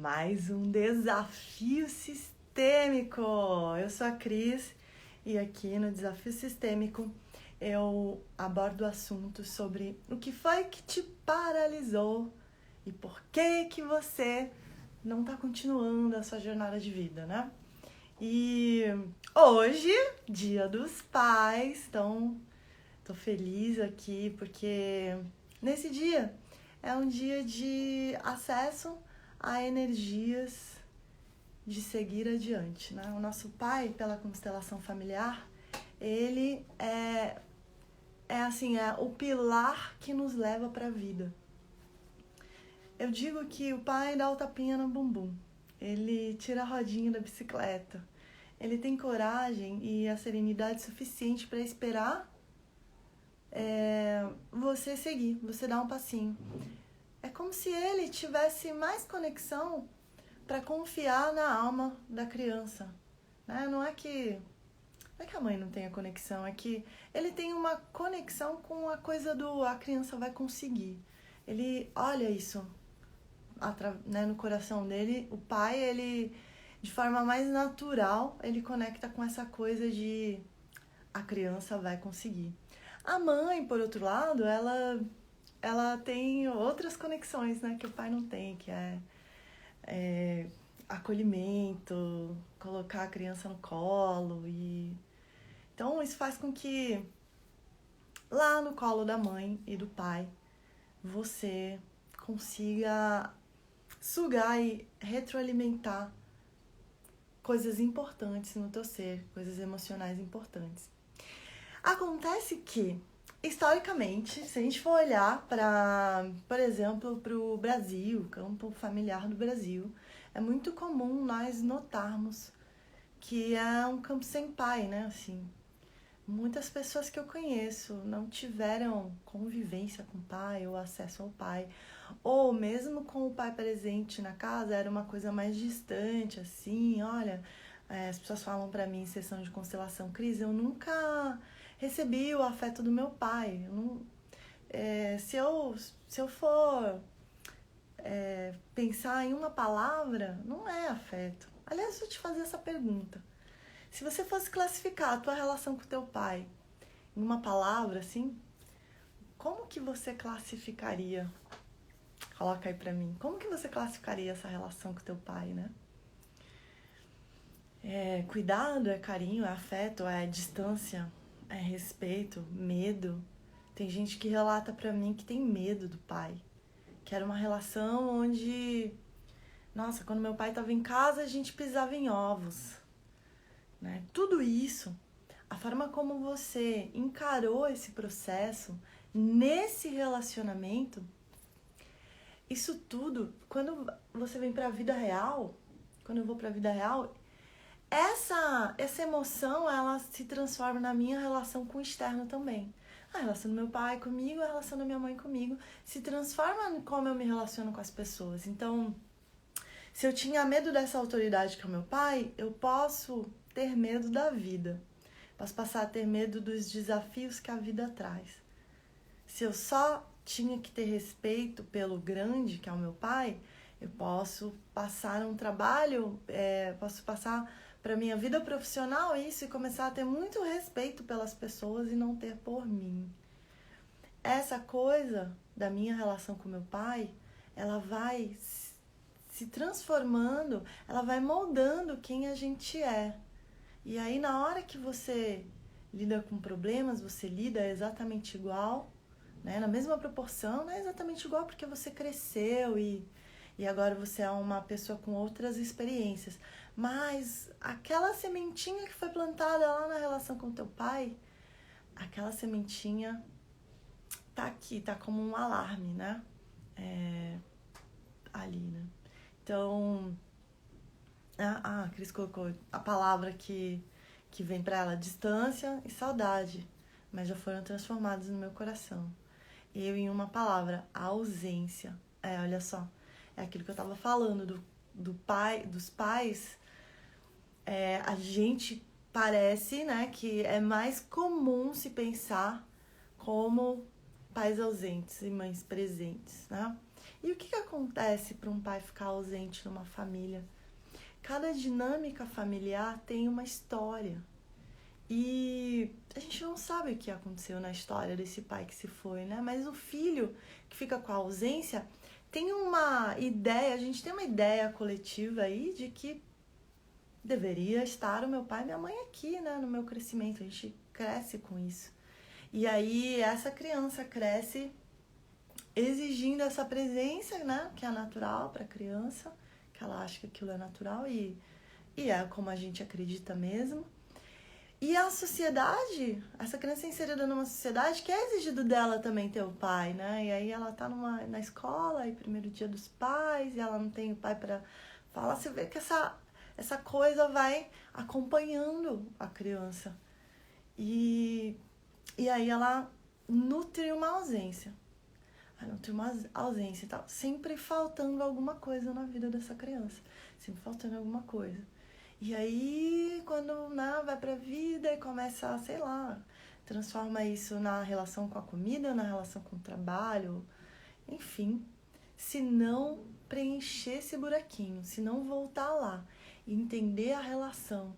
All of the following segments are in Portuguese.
mais um desafio sistêmico. Eu sou a Cris e aqui no Desafio Sistêmico eu abordo assuntos sobre o que foi que te paralisou e por que que você não está continuando a sua jornada de vida, né? E hoje, Dia dos Pais, então tô feliz aqui porque nesse dia é um dia de acesso a energias de seguir adiante, né? O nosso pai, pela constelação familiar, ele é o pilar que nos leva para a vida. Eu digo que o pai dá o tapinha no bumbum, ele tira a rodinha da bicicleta, ele tem coragem e a serenidade suficiente para esperar você seguir, você dar um passinho. É como se ele tivesse mais conexão para confiar na alma da criança, né? Não é que a mãe não tenha conexão, é que ele tem uma conexão com a coisa do a criança vai conseguir. Ele olha isso né, no coração dele. O pai, ele de forma mais natural, ele conecta com essa coisa de a criança vai conseguir. A mãe, por outro lado, ela tem outras conexões, né, que o pai não tem, que é acolhimento, colocar a criança no colo. Então isso faz com que lá no colo da mãe e do pai você consiga sugar e retroalimentar coisas importantes no teu ser, coisas emocionais importantes. Acontece que, historicamente, se a gente for olhar para, por exemplo, para o Brasil, campo familiar do Brasil, é muito comum nós notarmos que é um campo sem pai, né? Assim, muitas pessoas que eu conheço não tiveram convivência com o pai ou acesso ao pai, ou mesmo com o pai presente na casa, era uma coisa mais distante, assim, olha, as pessoas falam para mim em sessão de constelação, Cris, eu nunca recebi o afeto do meu pai. Se eu for pensar em uma palavra, não é afeto. Aliás, vou te fazer essa pergunta. Se você fosse classificar a tua relação com o teu pai em uma palavra, assim, como que você classificaria? Coloca aí pra mim. Como que você classificaria essa relação com o teu pai, né? É cuidado, é carinho, é afeto, é distância, é respeito, medo. Tem gente que relata pra mim que tem medo do pai. Que era uma relação onde, nossa, quando meu pai estava em casa, a gente pisava em ovos, né? Tudo isso, a forma como você encarou esse processo nesse relacionamento, isso tudo, quando você vem para a vida real, quando eu vou para a vida real, essa emoção, ela se transforma na minha relação com o externo também. A relação do meu pai comigo, a relação da minha mãe comigo, se transforma em como eu me relaciono com as pessoas. Então, se eu tinha medo dessa autoridade que é o meu pai, eu posso ter medo da vida. Posso passar a ter medo dos desafios que a vida traz. Se eu só tinha que ter respeito pelo grande, que é o meu pai, eu posso passar um trabalho, posso passar para minha vida profissional isso e começar a ter muito respeito pelas pessoas e não ter por mim. Essa coisa da minha relação com meu pai, ela vai se transformando, ela vai moldando quem a gente é. E aí na hora que você lida com problemas, você lida exatamente igual, né? Na mesma proporção, não é exatamente igual porque você cresceu e agora você é uma pessoa com outras experiências. Mas aquela sementinha que foi plantada lá na relação com teu pai, aquela sementinha tá aqui, tá como um alarme, né? Ali, né? Então, a Cris colocou a palavra que vem pra ela, distância e saudade, mas já foram transformados no meu coração. Eu em uma palavra, ausência. Olha só, é aquilo que eu tava falando do pai, dos pais. A gente parece, né, que é mais comum se pensar como pais ausentes e mães presentes, né? E o que acontece para um pai ficar ausente numa família? Cada dinâmica familiar tem uma história. E a gente não sabe o que aconteceu na história desse pai que se foi, né? Mas o filho que fica com a ausência tem uma ideia, a gente tem uma ideia coletiva aí de que deveria estar o meu pai e minha mãe aqui, né? No meu crescimento, a gente cresce com isso. E aí essa criança cresce exigindo essa presença, né? Que é natural para a criança, que ela acha que aquilo é natural e é como a gente acredita mesmo. E a sociedade, essa criança é inserida numa sociedade que é exigido dela também ter o pai, né? E aí ela tá na escola, e primeiro dia dos pais, e ela não tem o pai para falar. Você vê que essa coisa vai acompanhando a criança. E aí ela nutre uma ausência. Nutre uma ausência e tal. Sempre faltando alguma coisa na vida dessa criança. Sempre faltando alguma coisa. E aí, quando vai pra vida e começa, sei lá, transforma isso na relação com a comida, na relação com o trabalho, enfim. Se não preencher esse buraquinho, se não voltar lá e entender a relação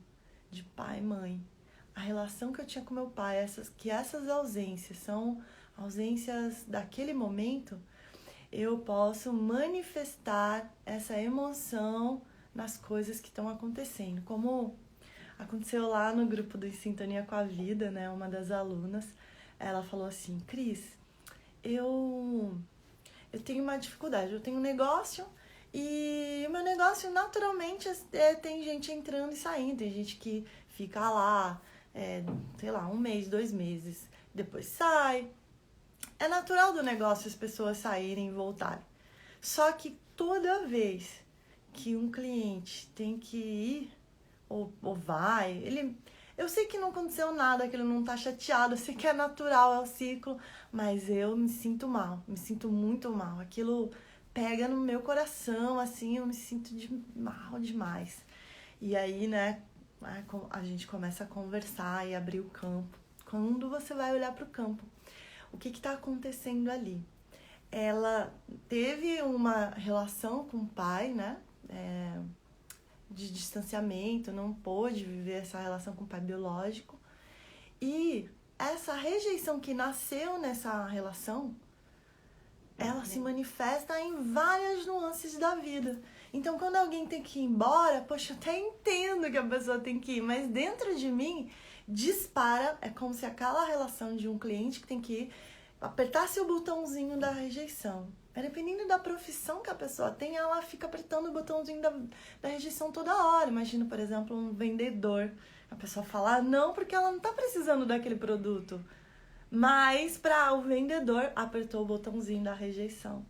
de pai e mãe, a relação que eu tinha com meu pai, essas ausências são ausências daquele momento, eu posso manifestar essa emoção nas coisas que estão acontecendo. Como aconteceu lá no grupo do Em Sintonia com a Vida, né? Uma das alunas, ela falou assim: Cris, eu tenho uma dificuldade, eu tenho um negócio e o meu negócio naturalmente tem gente entrando e saindo, tem gente que fica lá, sei lá, 1 mês, 2 meses, depois sai. É natural do negócio as pessoas saírem e voltarem. Só que toda vez que um cliente tem que ir ou vai, eu sei que não aconteceu nada, que ele não tá chateado, eu sei que é natural, é o ciclo, mas eu me sinto mal, me sinto muito mal. Aquilo pega no meu coração, assim, eu me sinto mal demais. E aí, né, a gente começa a conversar e abrir o campo. Quando você vai olhar para o campo, o que está acontecendo ali? Ela teve uma relação com o pai, né? De distanciamento, não pôde viver essa relação com o pai biológico. E essa rejeição que nasceu nessa relação, ela se manifesta em várias nuances da vida. Então, quando alguém tem que ir embora, poxa, eu até entendo que a pessoa tem que ir, mas dentro de mim dispara, é como se aquela relação de um cliente que tem que ir apertasse o botãozinho da rejeição. Dependendo da profissão que a pessoa tem, ela fica apertando o botãozinho da rejeição toda hora. Imagina, por exemplo, um vendedor. A pessoa fala não porque ela não está precisando daquele produto. Mas para o vendedor, apertou o botãozinho da rejeição.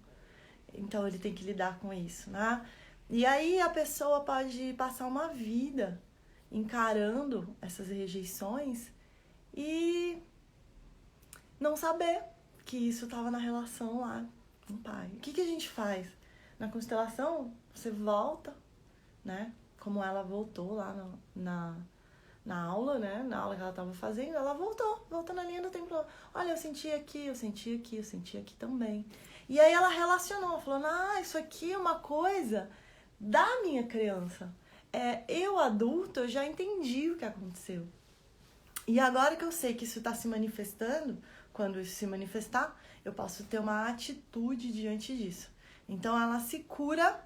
Então ele tem que lidar com isso, né? E aí a pessoa pode passar uma vida encarando essas rejeições e não saber que isso estava na relação lá com o pai. O que a gente faz? Na constelação, você volta, né? Como ela voltou lá na aula, né? Na aula que ela estava fazendo, ela voltou na linha do tempo. Olha, eu senti aqui, eu senti aqui, eu senti aqui também. E aí ela relacionou, falando, isso aqui é uma coisa da minha criança. Eu, adulto, eu já entendi o que aconteceu. E agora que eu sei que isso está se manifestando, quando isso se manifestar, eu posso ter uma atitude diante disso. Então, ela se cura,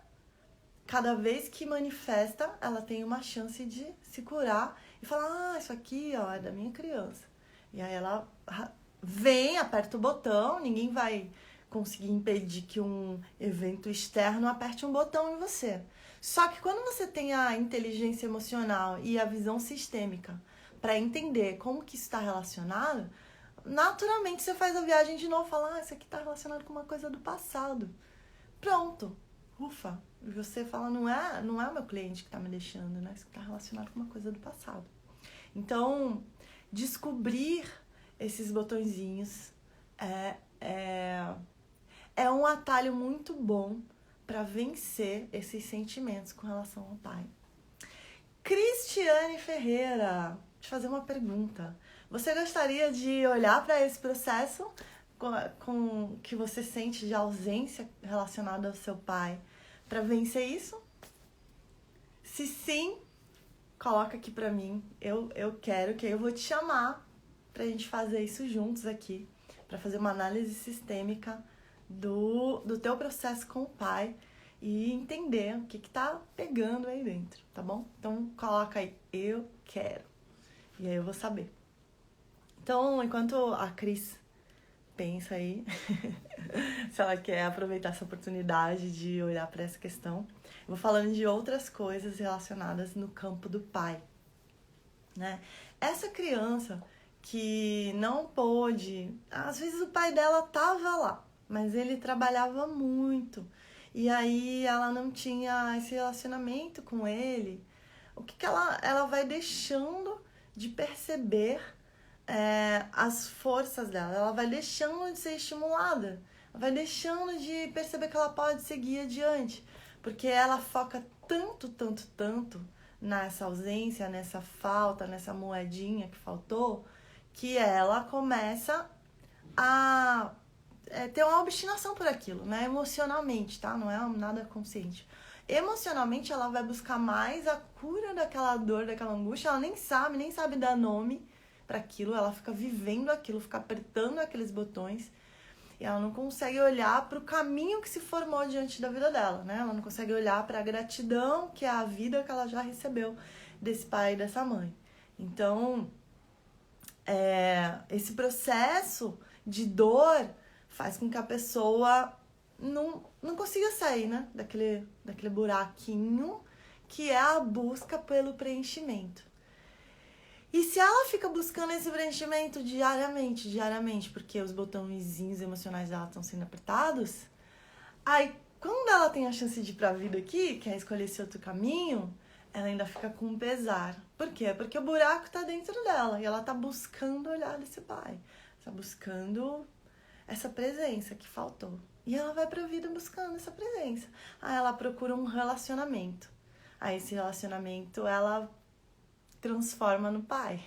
cada vez que manifesta, ela tem uma chance de se curar e falar, isso aqui, ó, é da minha criança. E aí ela vem, aperta o botão, ninguém vai conseguir impedir que um evento externo aperte um botão em você. Só que quando você tem a inteligência emocional e a visão sistêmica para entender como que isso está relacionado, naturalmente você faz a viagem de novo e fala, isso aqui está relacionado com uma coisa do passado. Pronto. Ufa. E você fala, não é o meu cliente que está me deixando, né? Isso está relacionado com uma coisa do passado. Então, descobrir esses botõezinhos é um atalho muito bom para vencer esses sentimentos com relação ao pai. Cristiane Ferreira, te fazer uma pergunta. Você gostaria de olhar para esse processo com que você sente de ausência relacionada ao seu pai para vencer isso? Se sim, coloca aqui pra mim. Eu quero que eu vou te chamar pra gente fazer isso juntos aqui, pra fazer uma análise sistêmica do teu processo com o pai e entender o que tá pegando aí dentro, tá bom? Então coloca aí, eu quero. E aí eu vou saber. Então, enquanto a Cris pensa aí, se ela quer aproveitar essa oportunidade de olhar para essa questão, eu vou falando de outras coisas relacionadas no campo do pai, né? Essa criança que não pôde, às vezes o pai dela tava lá, mas ele trabalhava muito, e aí ela não tinha esse relacionamento com ele. O que ela vai deixando de perceber as forças dela, ela vai deixando de ser estimulada, ela vai deixando de perceber que ela pode seguir adiante, porque ela foca tanto nessa ausência, nessa falta, nessa moedinha que faltou, que ela começa a ter uma obstinação por aquilo, né? Emocionalmente, tá? Não é nada consciente. Emocionalmente, ela vai buscar mais a cura daquela dor, daquela angústia. Ela nem sabe dar nome para aquilo. Ela fica vivendo aquilo, fica apertando aqueles botões. E ela não consegue olhar para o caminho que se formou diante da vida dela, né? Ela não consegue olhar para a gratidão que é a vida que ela já recebeu desse pai e dessa mãe. Então, esse processo de dor faz com que a pessoa não consiga sair, né? Daquele buraquinho que é a busca pelo preenchimento. E se ela fica buscando esse preenchimento diariamente, porque os botõezinhos emocionais dela estão sendo apertados, aí quando ela tem a chance de ir pra vida aqui, quer escolher esse outro caminho, ela ainda fica com um pesar. Por quê? Porque o buraco tá dentro dela e ela tá buscando olhar desse pai. Tá buscando essa presença que faltou. E ela vai pra vida buscando essa presença. Aí ela procura um relacionamento. Aí esse relacionamento ela transforma no pai.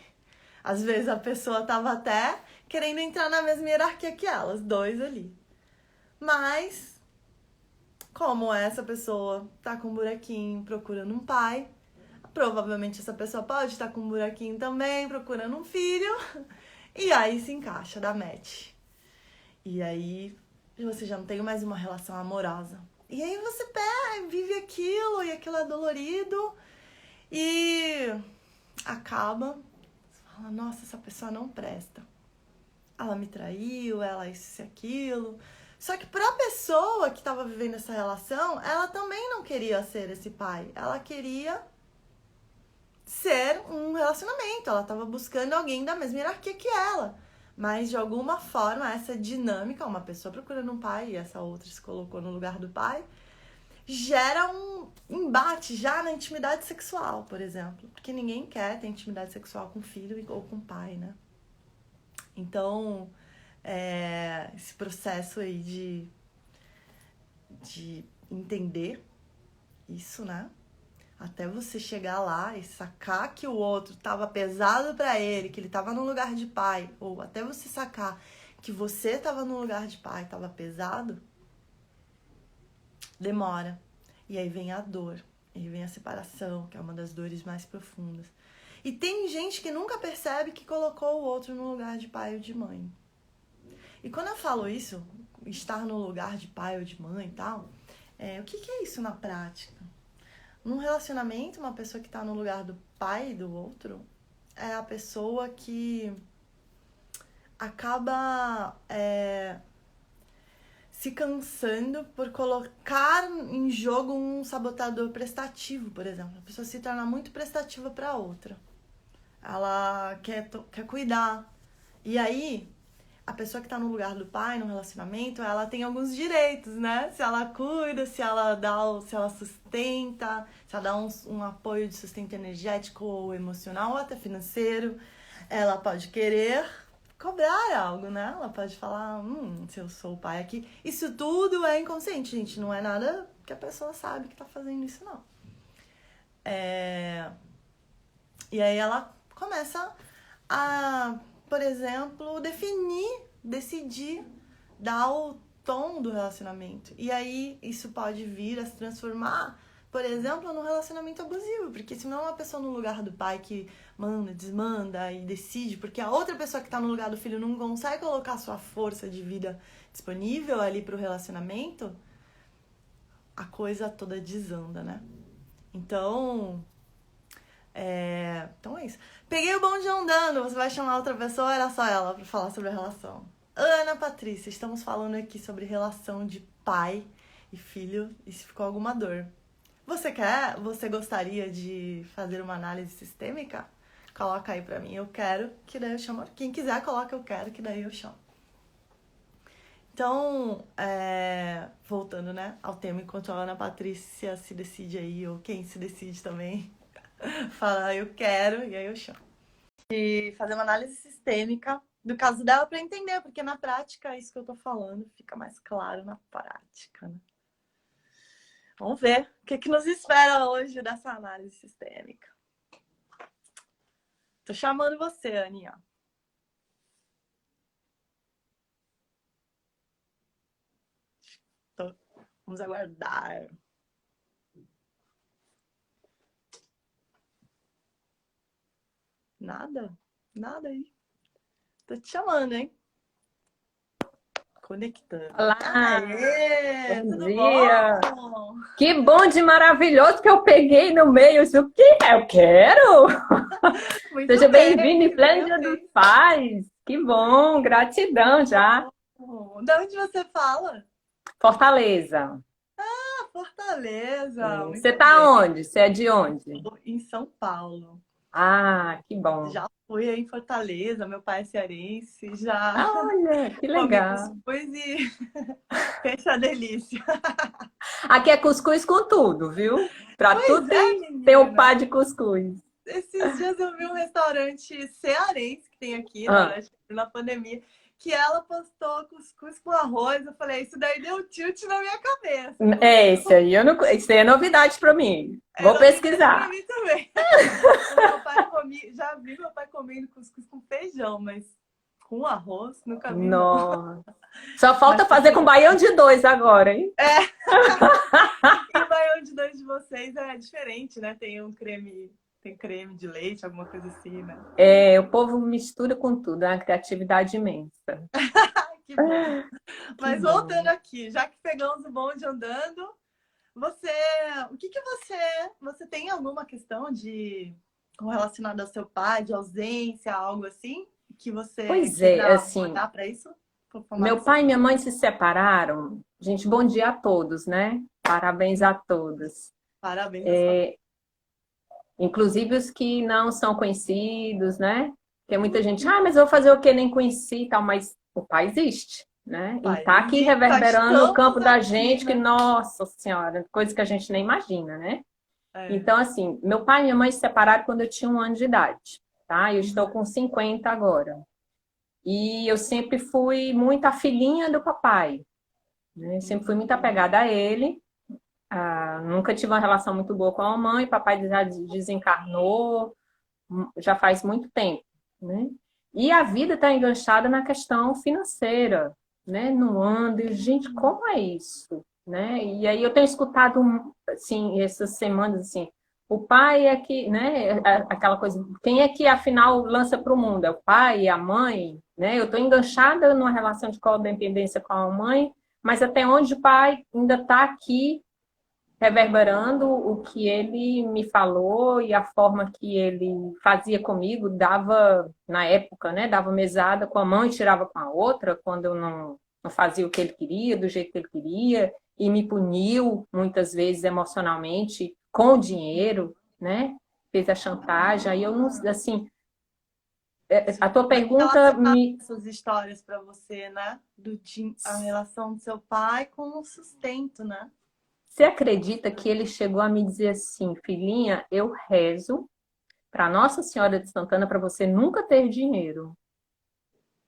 Às vezes a pessoa tava até querendo entrar na mesma hierarquia que ela, os dois ali. Mas, como essa pessoa tá com um buraquinho procurando um pai, provavelmente essa pessoa pode estar com um buraquinho também procurando um filho. E aí se encaixa, dá match. E aí você já não tem mais uma relação amorosa. E aí você vive aquilo, e aquilo é dolorido. E acaba, você fala, nossa, essa pessoa não presta. Ela me traiu, ela isso e aquilo. Só que pra pessoa que estava vivendo essa relação, ela também não queria ser esse pai. Ela queria ser um relacionamento. Ela estava buscando alguém da mesma hierarquia que ela. Mas, de alguma forma, essa dinâmica, uma pessoa procurando um pai e essa outra se colocou no lugar do pai, gera um embate já na intimidade sexual, por exemplo. Porque ninguém quer ter intimidade sexual com filho ou com pai, né? Então, esse processo aí de entender isso, né? Até você chegar lá e sacar que o outro tava pesado pra ele, que ele tava no lugar de pai, ou até você sacar que você tava no lugar de pai, tava pesado, demora. E aí vem a dor, e aí vem a separação, que é uma das dores mais profundas. E tem gente que nunca percebe que colocou o outro no lugar de pai ou de mãe. E quando eu falo isso, estar no lugar de pai ou de mãe e tal, o que é isso na prática? Num relacionamento, uma pessoa que está no lugar do pai do outro é a pessoa que acaba se cansando por colocar em jogo um sabotador prestativo, por exemplo. A pessoa se torna muito prestativa para a outra. Ela quer cuidar. E aí, a pessoa que tá no lugar do pai, no relacionamento, ela tem alguns direitos, né? Se ela cuida, se ela sustenta, se ela dá um apoio de sustento energético ou emocional ou até financeiro, ela pode querer cobrar algo, né? Ela pode falar, se eu sou o pai aqui. Isso tudo é inconsciente, gente. Não é nada que a pessoa sabe que tá fazendo isso, não. E aí ela começa a, por exemplo, decidir dá o tom do relacionamento. E aí isso pode vir a se transformar, por exemplo, num relacionamento abusivo, porque se não é uma pessoa no lugar do pai que manda, desmanda e decide, porque a outra pessoa que tá no lugar do filho não consegue colocar sua força de vida disponível ali pro relacionamento, a coisa toda desanda, né? Então, então é isso. Peguei o bonde andando, você vai chamar outra pessoa, era só ela pra falar sobre a relação. Ana Patrícia, estamos falando aqui sobre relação de pai e filho, e se ficou alguma dor. Você gostaria de fazer uma análise sistêmica? Coloca aí pra mim, eu quero, que daí eu chamo. Quem quiser, coloca eu quero, que daí eu chamo. Então, voltando, né, ao tema, enquanto a Ana Patrícia se decide aí, ou quem se decide também, fala eu quero, e aí eu chamo. E fazer uma análise sistêmica do caso dela para entender, porque na prática, isso que eu tô falando fica mais claro na prática, né? Vamos ver o que nos espera hoje dessa análise sistêmica. Tô chamando você, Aninha. Vamos aguardar. Nada? Nada aí. Tô te chamando, hein? Conectando. Olá! Aê, Bom tudo dia! bom? Que bom de maravilhoso que eu peguei no meio. O que é? Eu quero! Muito Seja bem-vindo em bem, pleno Dia dos Pais. Que bom, gratidão já. De onde você fala? Fortaleza. Ah, Fortaleza, Você muito tá bem. onde? Você é de onde? Em São Paulo. Ah, que bom. Já fui em Fortaleza, meu pai é cearense, já Olha, que comi legal. cuscuz e peixe a delícia. Aqui é cuscuz com tudo, viu? Pra Pois tudo é, tem o pá menina. de cuscuz. Esses dias eu vi um restaurante cearense que tem aqui, na Ah, verdade, na pandemia, que ela postou cuscuz com arroz. Eu falei, isso daí deu tilt na minha cabeça. é esse aí. Eu não, isso aí é novidade pra mim. É Vou novidade pra pesquisar. mim também. O meu pai já vi meu pai comendo cuscuz com feijão, mas com arroz nunca vi, não. Nossa. Só Mas falta tá fazer com baião de dois agora, hein? e o baião de dois de vocês é diferente, né? Tem creme de leite, alguma coisa assim, né? É, o povo mistura com tudo, é uma criatividade imensa. Ai, que bom. Que Mas voltando bom. aqui, já que pegamos o bonde andando, você, o que que você tem alguma questão de relacionada ao seu pai, de ausência, algo assim, que você Pois é, queira assim, abordar para isso? Por favor, meu pai e minha mãe se separaram. Gente, bom dia a todos, né? Parabéns a todos. parabéns à sua mãe. Inclusive os que não são conhecidos, né? Tem muita gente, mas eu vou fazer o que nem conheci e tal, mas o pai existe, né? E Pai, tá aqui e nós reverberando no campo estamos da aqui, gente, que, né? nossa senhora, coisa que a gente nem imagina, né? É. Então, assim, meu pai e minha mãe se separaram quando eu tinha 1 ano de idade, tá? Eu estou Uhum. com 50 agora. E eu sempre fui muito a filhinha do papai, né? Sempre fui muito Uhum. apegada a ele. Nunca tive uma relação muito boa com a mamãe. Papai já desencarnou, já faz muito tempo, né? E a vida está enganchada na questão financeira, né? No ando, e, gente, como é isso, né? E aí eu tenho escutado, assim, essas semanas, assim, o pai é que, né? Aquela coisa, quem é que afinal lança para o mundo? É o pai, é a mãe, né? Eu estou enganchada numa relação de codependência com a mãe, mas até onde o pai ainda está aqui reverberando o que ele me falou e a forma que ele fazia comigo, dava, na época, né, dava mesada com a mão e tirava com a outra, quando eu não fazia o que ele queria, do jeito que ele queria, e me puniu, muitas vezes, emocionalmente, com o dinheiro, né, fez a chantagem, aí eu não, assim, a tua Como é que ela pergunta separa me... essas histórias para você, né? A relação do seu pai com o sustento, né? Você acredita que ele chegou a me dizer assim, filhinha, eu rezo para Nossa Senhora de Santana para você nunca ter dinheiro.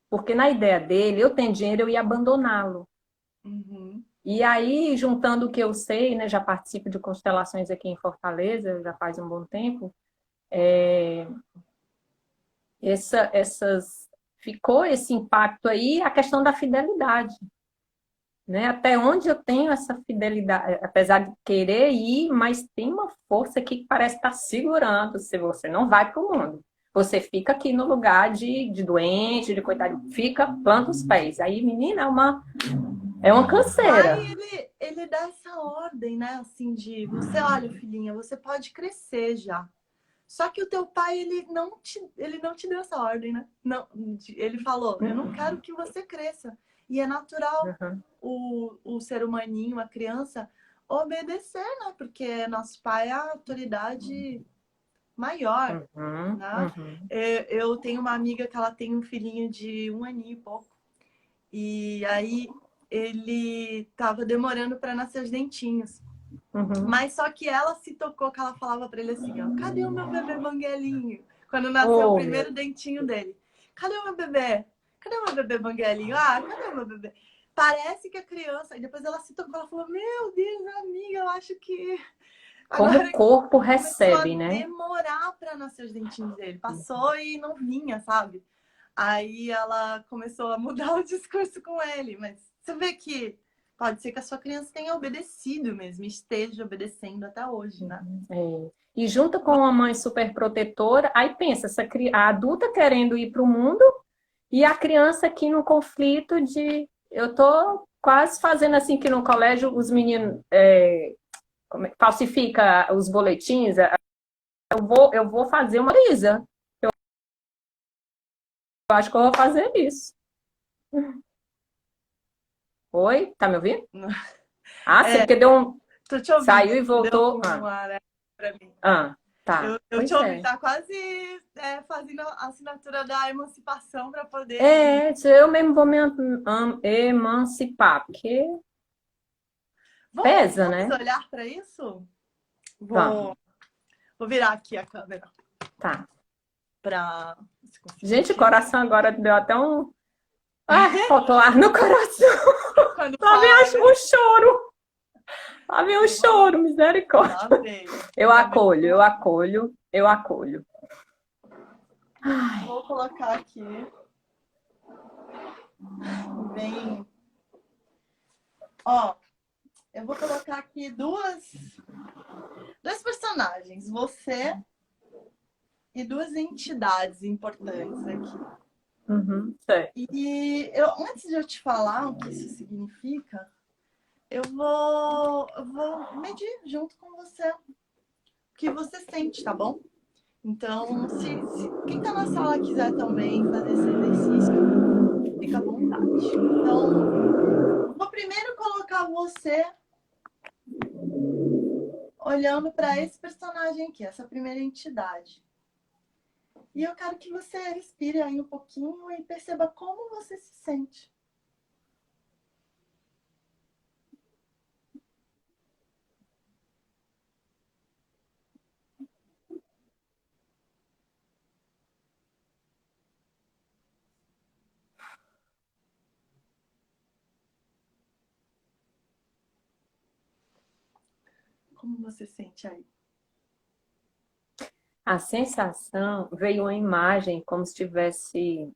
Porque na ideia dele, eu tenho dinheiro, eu ia abandoná-lo. Uhum. E aí, juntando o que eu sei, né, já participo de constelações aqui em Fortaleza, já faz um bom tempo, essas ficou esse impacto aí, a questão da fidelidade. né? Até onde eu tenho essa fidelidade, apesar de querer ir, mas tem uma força aqui que parece estar segurando se você não vai para o mundo. Você fica aqui no lugar de doente, de coitado, fica, planta os pés. Aí, menina, é uma canseira. Aí ele dá essa ordem, né? Assim, de você, olha, filhinha, você pode crescer já. Só que o teu pai, ele não te deu essa ordem, né? Não, ele falou, eu não quero que você cresça. E é natural Uhum, o ser humaninho, a criança, obedecer, né? Porque nosso pai é a autoridade maior, uhum, né? uhum. Eu tenho uma amiga que ela tem um filhinho de 1 aninho e pouco. E aí ele tava demorando para nascer os dentinhos. Uhum. Mas só que ela se tocou que ela falava para ele assim, ó, cadê o meu bebê banguelinho? Quando nasceu o Oh, meu. primeiro dentinho dele. Cadê o meu bebê? Cadê o meu bebê banguelinho? Ah, cadê o meu bebê? Parece que a criança... E depois ela se tocou, ela falou, meu Deus, amiga, eu acho que... Como o Agora corpo começou a recebe, né? demorar para nascer os dentinhos dele. Passou e não vinha, sabe? Aí ela começou a mudar o discurso com ele. Mas você vê que pode ser que a sua criança tenha obedecido mesmo, esteja obedecendo até hoje, né? É. E junto com uma mãe super protetora, aí pensa, a adulta querendo ir para o mundo e a criança aqui no conflito de... Eu tô quase fazendo assim que no colégio os meninos falsifica os boletins. Eu vou fazer uma lisa. Eu acho que eu vou fazer isso. Oi? Tá me ouvindo? Ah, sim, É, porque deu um... tô te ouvindo. Saiu e Deu voltou. um ar pra mim. Tá. Eu te Pois ouvi, é. tá quase fazendo a assinatura da emancipação para poder ir. Eu mesmo vou me emancipar, porque pesa, Vamos né? olhar para isso? Vamos. Vou, vou virar aqui a câmera Tá. para você conseguir Gente, o enxergar. coração agora deu até um. Ah, faltou ar no coração. Quando Lá vem fala, né? o choro. Lá vem o choro, misericórdia. Lá veio. Eu Ainda bem que acolho, não eu é. acolho, eu acolho. Ai, Vou colocar aqui. Vem. Ó, eu vou colocar aqui dois personagens. Você e duas entidades importantes aqui. sei. E antes de eu te falar o que isso significa, eu vou medir junto com você o que você sente, tá bom? Então, se quem tá na sala quiser também fazer esse exercício, fica à vontade. Então, vou primeiro colocar você olhando para esse personagem aqui, essa primeira entidade. E eu quero que você respire aí um pouquinho e perceba como você se sente. Como você sente aí? A sensação veio uma imagem como se tivesse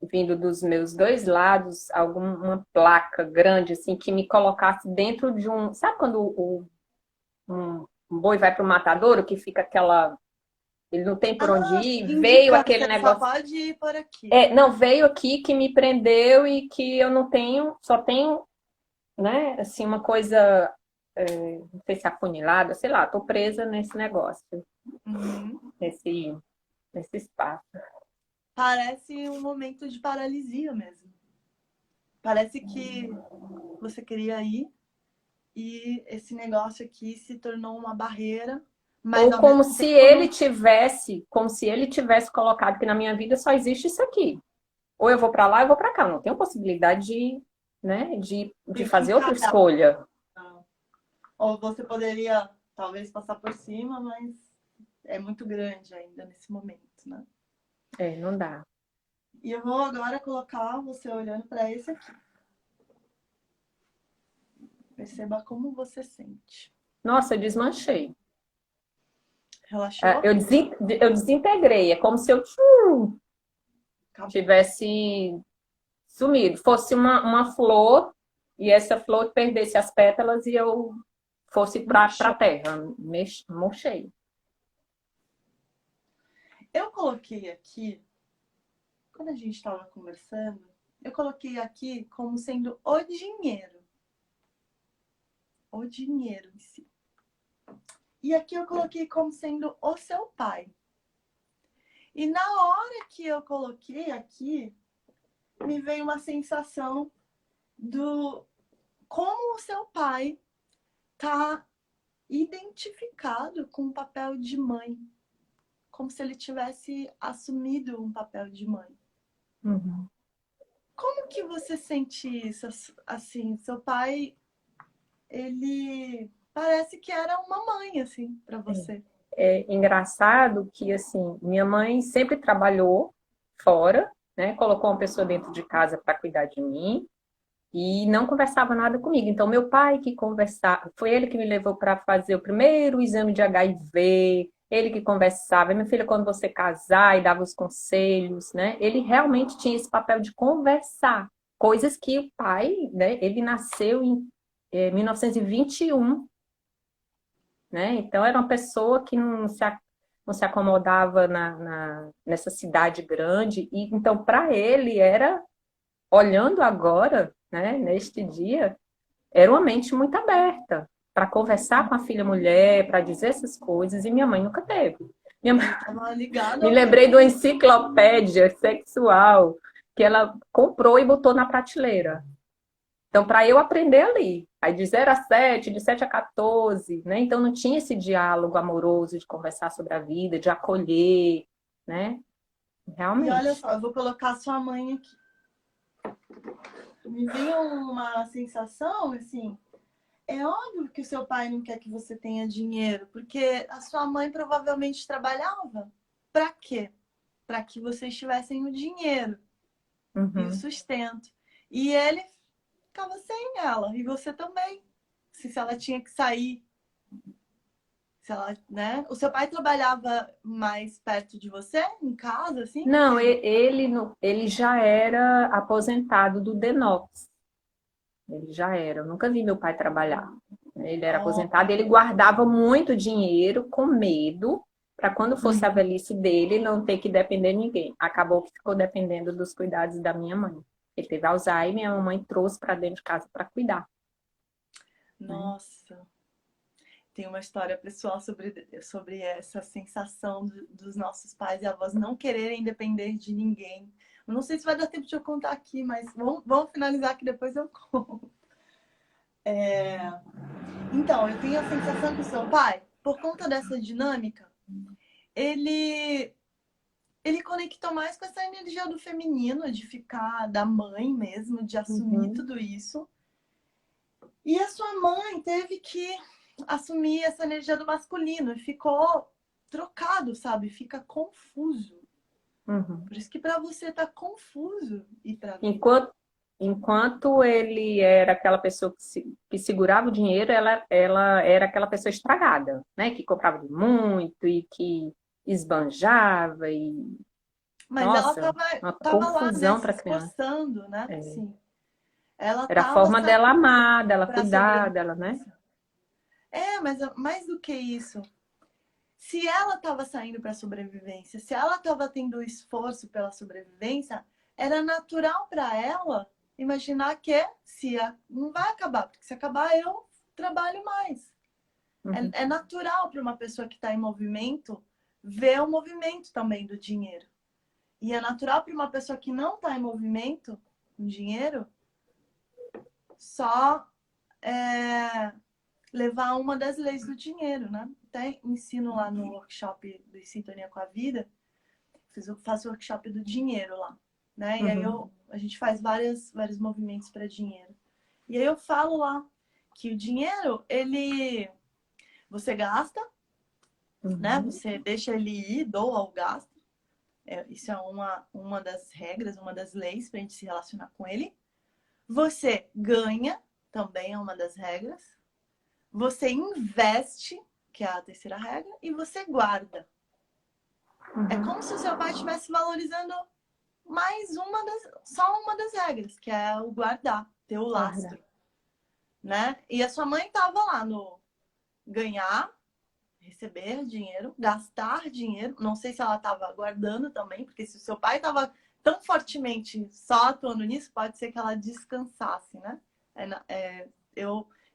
vindo dos meus dois lados alguma placa grande assim que me colocasse dentro de um, sabe quando um boi vai para o matadouro que fica aquela, ele não tem por onde Ah, ir, veio indica, aquele você só negócio, pode ir por aqui. não, veio aqui que me prendeu e que eu não tenho, só tenho, né, assim, uma coisa, não sei se é afunilada, sei lá, tô presa nesse negócio, Uhum. nesse espaço. Parece um momento de paralisia mesmo. Parece que você queria ir e esse negócio aqui se tornou uma barreira, mas Ou ao mesmo tempo não. como se ele tivesse colocado que na minha vida só existe isso aqui. Ou eu vou para lá, eu vou para cá. Não tenho possibilidade de, né, de Tem que fazer outra encarar. escolha. Ou você poderia talvez passar por cima, mas é muito grande ainda nesse momento, né? Não dá. E eu vou agora colocar você olhando para esse aqui. Perceba como você sente. Nossa, eu desmanchei. Relaxou? Eu desintegrei. É como se eu Acabou. tivesse sumido. Fosse uma flor e essa flor perdesse as pétalas e eu fosse para a terra, murchei. Eu coloquei aqui, quando a gente estava conversando, eu coloquei aqui como sendo o dinheiro. O dinheiro em si. E aqui eu coloquei como sendo o seu pai. E na hora que eu coloquei aqui, me veio uma sensação do como o seu pai tá identificado com o papel de mãe. Como se ele tivesse assumido um papel de mãe. Uhum. Como que você sente isso? Assim, seu pai, ele parece que era uma mãe, assim, para você. É engraçado que, assim, minha mãe sempre trabalhou fora, né? Colocou uma pessoa dentro de casa para cuidar de mim e não conversava nada comigo. Então, meu pai que conversava, foi ele que me levou para fazer o primeiro exame de HIV, ele que conversava. Minha filha, quando você casar e dava os conselhos, né? Ele realmente tinha esse papel de conversar. Coisas que o pai, né? Ele nasceu em 1921, né? Então, era uma pessoa que não se acomodava nessa cidade grande. E, então, para ele, era, olhando agora, né, neste dia, era uma mente muito aberta para conversar com a filha mulher, para dizer essas coisas, e minha mãe nunca teve. Minha mãe... Tava ligado Me ao lembrei de uma feminino. enciclopédia sexual que ela comprou e botou na prateleira. Então, para eu aprender ali, aí de 0 a 7, de 7 a 14, né? Então não tinha esse diálogo amoroso de conversar sobre a vida, de acolher, né? E olha Realmente. só, eu vou colocar sua mãe aqui. Me veio uma sensação, assim, é óbvio que o seu pai não quer que você tenha dinheiro, porque a sua mãe provavelmente trabalhava. Para quê? Para que vocês tivessem o dinheiro e o Uhum. sustento. E ele ficava sem ela, e você também. Se ela tinha que sair, se ela, né? O seu pai trabalhava mais perto de você, em casa, assim? Não, Porque... ele já era aposentado do Denox. Ele já era. Eu nunca vi meu pai trabalhar. Ele era Oh, aposentado e ele guardava muito dinheiro com medo para quando fosse a velhice dele não ter que depender de ninguém. Acabou que ficou dependendo dos cuidados da minha mãe. Ele teve Alzheimer e minha mamãe trouxe para dentro de casa para cuidar. Né? nossa. Tem uma história pessoal sobre essa sensação dos nossos pais e avós não quererem depender de ninguém. Eu não sei se vai dar tempo de eu contar aqui, mas vamos finalizar que depois eu conto. Então, eu tenho a sensação que o seu pai, por conta dessa dinâmica, ele, ele conectou mais com essa energia do feminino, de ficar da mãe mesmo, de assumir Uhum. tudo isso. E a sua mãe teve que assumir essa energia do masculino e ficou trocado, sabe? Fica confuso. Uhum. Por isso que para você tá confuso ir pra vida. Enquanto ele era aquela pessoa que segurava o dinheiro, ela era aquela pessoa estragada, né? Que comprava muito e que esbanjava e, Mas ela nossa, uma tava lá, né, confusão se para a criança. esforçando, né? É. Sim. Ela Era a tava forma dela saindo amar, dela para cuidar, dela, né? sobrevivência. É, mas mais do que isso, se ela estava saindo para sobrevivência, se ela estava tendo esforço pela sobrevivência, era natural para ela imaginar que não vai acabar, porque se acabar eu trabalho mais. Uhum. É natural para uma pessoa que está em movimento ver o movimento também do dinheiro. E é natural para uma pessoa que não está em movimento com dinheiro só levar uma das leis do dinheiro, né? Até ensino lá no workshop do Sintonia com a Vida, faço workshop do dinheiro lá, né? E aí Uhum. a gente faz vários movimentos para dinheiro. E aí eu falo lá que o dinheiro, você gasta, né? Uhum. Você deixa ele ir, doa ou gasta. Isso é uma das regras, uma das leis para a gente se relacionar com ele. Você ganha, também é uma das regras. Você investe, que é a terceira regra, e você guarda. É Uhum. como se o seu pai estivesse valorizando só uma das regras, que é o guardar, ter o Guarda. lastro. né? E a sua mãe estava lá no ganhar, receber dinheiro, gastar dinheiro. Não sei se ela estava guardando também, porque se o seu pai estava tão fortemente só atuando nisso, pode ser que ela descansasse, né?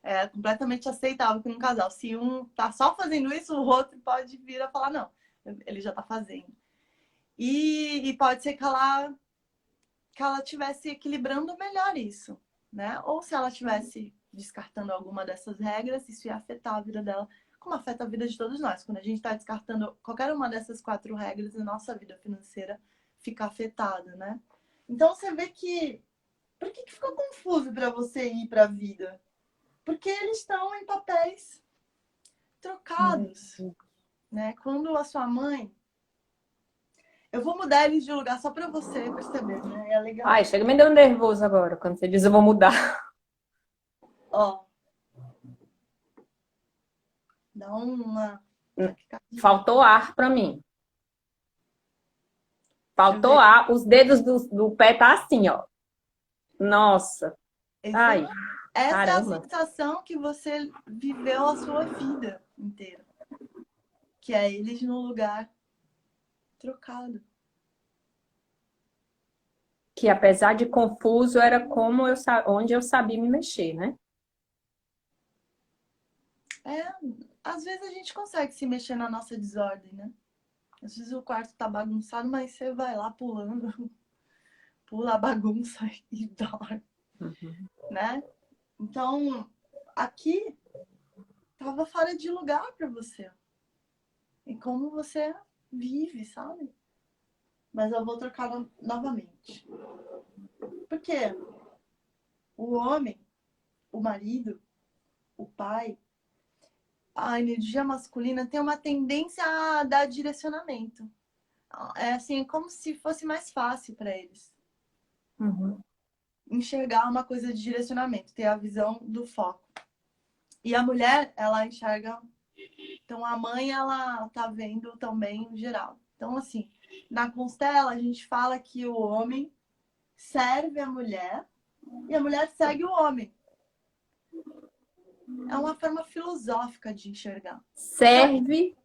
É completamente aceitável que num casal, se um tá só fazendo isso, o outro pode vir a falar, não, ele já tá fazendo. E pode ser que ela tivesse equilibrando melhor isso, né? Ou se ela tivesse descartando alguma dessas regras, isso ia afetar a vida dela, como afeta a vida de todos nós. Quando a gente está descartando qualquer uma dessas 4 regras, a nossa vida financeira fica afetada, né? Então você vê que por que ficou confuso para você ir para a vida? Porque eles estão em papéis trocados, né? Quando a sua mãe, eu vou mudar eles de lugar só para você perceber, né? É legal. Ai, chega me dando nervoso agora, quando você diz eu vou mudar. Ó, dá uma Faltou ar pra mim. Deixa eu Faltou ver. ar. Os dedos do pé tá assim, ó. Nossa. Ai, Essa é a caramba. sensação que você viveu a sua vida inteira. Que é eles no lugar trocado. Que apesar de confuso, era como onde eu sabia me mexer, né? É, às vezes a gente consegue se mexer na nossa desordem, né? Às vezes o quarto tá bagunçado, mas você vai lá pulando, pula a bagunça e dorme, Uhum. né? Então, aqui tava fora de lugar para você. E como você vive, sabe? Mas eu vou trocar novamente. Porque o homem, o marido, o pai, a energia masculina tem uma tendência a dar direcionamento. É assim, como se fosse mais fácil para eles Uhum. enxergar uma coisa de direcionamento, ter a visão do foco. E a mulher, ela enxerga. Então a mãe, ela tá vendo também o geral. Então, assim, na Constela, a gente fala que o homem serve a mulher e a mulher segue o homem. É uma forma filosófica de enxergar. Serve.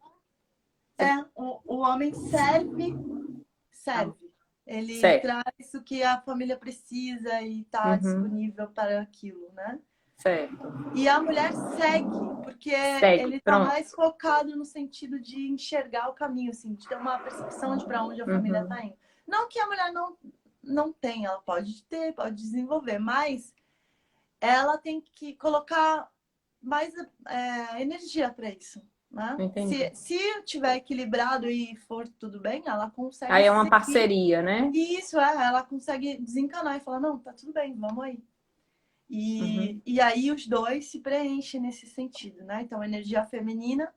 O homem serve. Ele Certo. traz o que a família precisa e está Uhum. disponível para aquilo, né? Certo. E a mulher segue, porque Segue. ele está Pronto. mais focado no sentido de enxergar o caminho, assim, de ter uma percepção de para onde a família Uhum. está indo. Não que a mulher não tenha, ela pode ter, pode desenvolver, mas ela tem que colocar mais energia para isso. Né? Entendi. Se tiver equilibrado e for tudo bem, ela consegue Aí é uma seguir. parceria, né? E isso ela consegue desencanar e falar: não, tá tudo bem, vamos aí. Uhum. E aí os dois se preenchem nesse sentido, né? Então a energia feminina